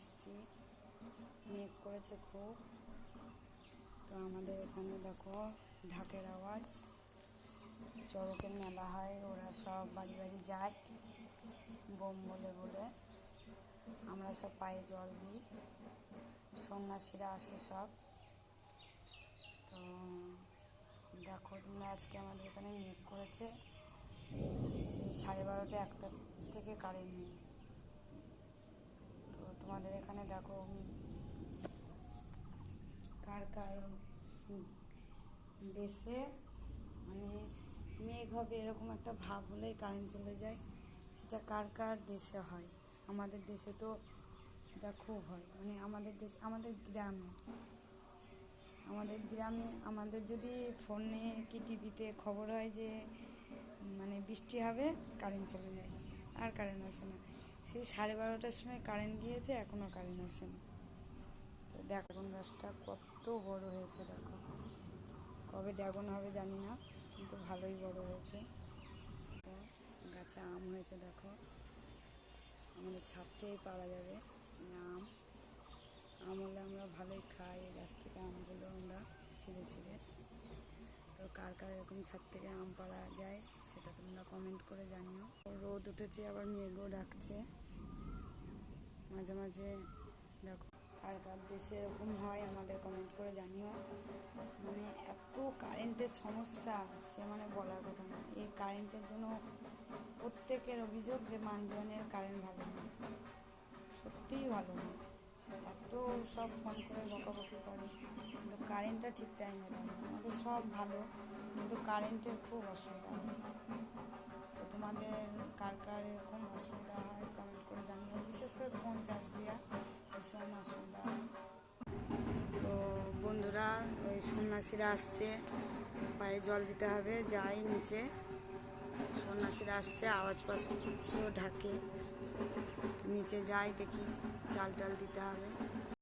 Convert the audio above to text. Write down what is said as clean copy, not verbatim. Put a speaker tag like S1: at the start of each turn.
S1: এসেছি, মেঘ করেছে খুব। তো আমাদের এখানে দেখো ঢাকের আওয়াজ, চড়কের মেলা হয়, ওরা সব বাড়ি বাড়ি যায় বোম বলে বলে। আমরা সব পায়ে জল দিই, সন্ন্যাসীরা আসে সব। তো দেখো তোমরা, আজকে আমাদের এখানে মেঘ করেছে, সেই 12:30 1টা থেকে কারেন্ট নেই। তো তোমাদের এখানে দেখো কার কার দেশে মানে মেঘ হবে এরকম একটা ভাব হলেই কারেন্ট চলে যায়, সেটা কার কার দেশে হয়। আমাদের দেশে তো এটা খুব হয়, মানে আমাদের দেশ, আমাদের গ্রামে আমাদের যদি ফোনে কি টিভিতে খবর হয় যে মানে বৃষ্টি হবে, কারেন্ট চলে যায়, আর কারেন্ট আসে না। সেই 12:30টার সময় কারেন্ট গিয়েছে, এখনও কারেন্ট আসে না। তো ড্রাগন গাছটা কত বড় হয়েছে দেখো, কবে ড্রাগন হবে জানি না, কিন্তু ভালোই বড় হয়েছে। গাছে আম হয়েছে দেখো, আমাদের ছাদ থেকেই পাওয়া যাবে আম। আম হলে আমরা ভালোই খাই, এই গাছ থেকে আমগুলো আমরা ছিঁড়ে ছিঁড়ে। তো কার কার এরকম ছাদ থেকে আম পাড়া যায় সেটা তোমরা কমেন্ট করে জানিও। রোদ উঠেছে, আবার মেঘও ডাকছে মাঝে মাঝে। দেখো কার কার দেশে এরকম হয় আমাদের কমেন্ট করে জানিও। মানে এত কারেন্টের সমস্যা, সে মানে বলার কথা না। এই কারেন্টের জন্য প্রত্যেকের অভিযোগ যে মানজনের কারেন্ট ভালো না, সত্যিই ভালো না। এত সব ফোন করে বকাবকি করে, কিন্তু কারেন্টটা ঠিক টাইমে দেয় না। আমাদের সব ভালো, কিন্তু কারেন্টের খুব অসুবিধা হয়। তো তোমাদের কার কার এরকম অসুবিধা হয় কমেন্ট করে জানিও। বিশেষ করে ফোন চার্জ দেওয়া ভীষণ অসুবিধা হয়। তো বন্ধুরা, ওই সন্ন্যাসীরা আসছে, পায়ে জল দিতে হবে, যাই নিচে। সন্ন্যাসীরা আসছে, আওয়াজ পাচ্ছ ঢাকে, নিচে যাই, দেখি চাল টাল দিতে হবে।